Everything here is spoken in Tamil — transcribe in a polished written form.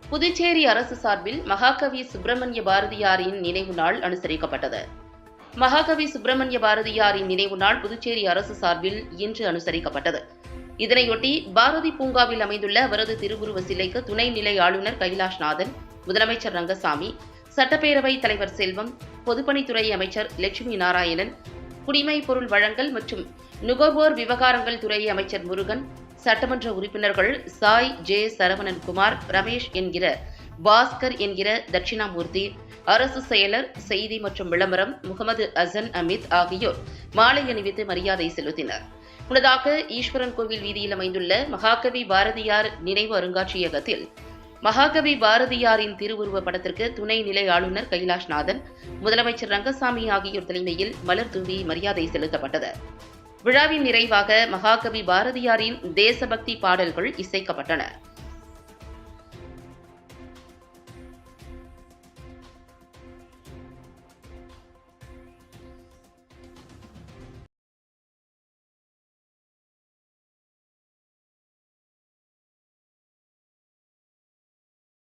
புதுச்சேரி அரசு சார்பில் மகாகவி சுப்பிரமணிய பாரதியாரின் நினைவு நாள் அனுசரிக்கப்பட்டது. மகாகவி சுப்பிரமணிய பாரதியாரின் நினைவு நாள் புதுச்சேரி அரசு சார்பில் இன்று அனுசரிக்கப்பட்டது. இதனையொட்டி பாரதி பூங்காவில் அமைந்துள்ள அவரது திருவுருவ சிலைக்கு துணைநிலை ஆளுநர் கைலாஷ்நாதன், முதலமைச்சர் ரங்கசாமி, சட்டப்பேரவைத் தலைவர் செல்வம், பொதுப்பணித்துறை அமைச்சர் லட்சுமி நாராயணன், குடிமைப் பொருள் வழங்கல் மற்றும் நுகர்வோர் விவகாரங்கள் துறை அமைச்சர் முருகன், சட்டமன்ற உறுப்பினர்கள் சாய் ஜே சரவணன்குமார், ரமேஷ் என்கிற பாஸ்கர் என்கிற தட்சிணாமூர்த்தி, அரசு செயலர் செய்தி மற்றும் விளம்பரம் முகமது அசன் அமித் ஆகியோர் மாலை அணிவித்து மரியாதை செலுத்தினர். முன்னதாக ஈஸ்வரன் கோவில் வீதியில் அமைந்துள்ள மகாகவி பாரதியார் நினைவு அருங்காட்சியகத்தில் மகாகவி பாரதியாரின் திருவுருவ படத்திற்கு துணைநிலை ஆளுநர் கைலாஷ்நாதன், முதலமைச்சர் ரங்கசாமி ஆகியோர் தலைமையில் மலர் தூவி மரியாதை செலுத்தப்பட்டது. விழாவின் நிறைவாக மகாகவி பாரதியாரின் தேசபக்தி பாடல்கள் இசைக்கப்பட்டன.